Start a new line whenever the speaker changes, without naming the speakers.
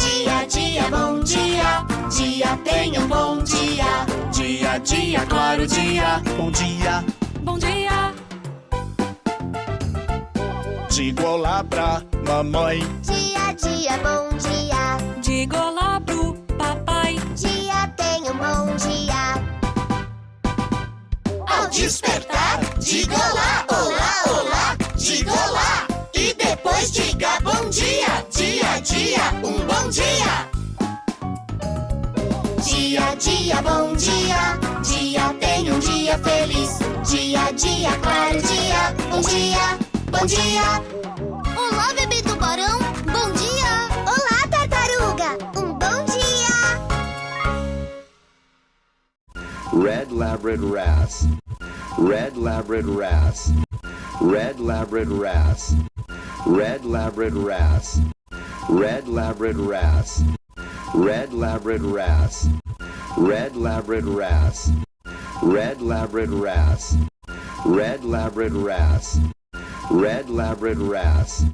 Dia, dia, bom dia. Dia, tenha um bom dia. Dia, dia, claro dia.
Bom dia.
Bom dia.
Digo olá pra mamãe.
Dia, dia, bom dia.
Diga olá pro papai.
Dia, tenha um bom dia.
Ao despertar, diga olá, olá, olá. Diga olá. E depois diga bom dia. Dia, dia, um bom dia. Dia, dia, bom dia. Dia, tenha um dia feliz. Dia, dia, claro dia. Bom dia, bom dia.
Olá, bebê tubarão. Bom dia. Olá, tartaruga. Um bom dia.
Red Labrador Wrasse. Red Labrador Wrasse. Red Labrador Wrasse. Red Labrador Wrasse. Red Labrador Wrasse. Red Labrador Wrasse. Red Labrador Wrasse. Red Labrador Wrasse. Red Labrador Wrasse. Red Labrador Wrasse.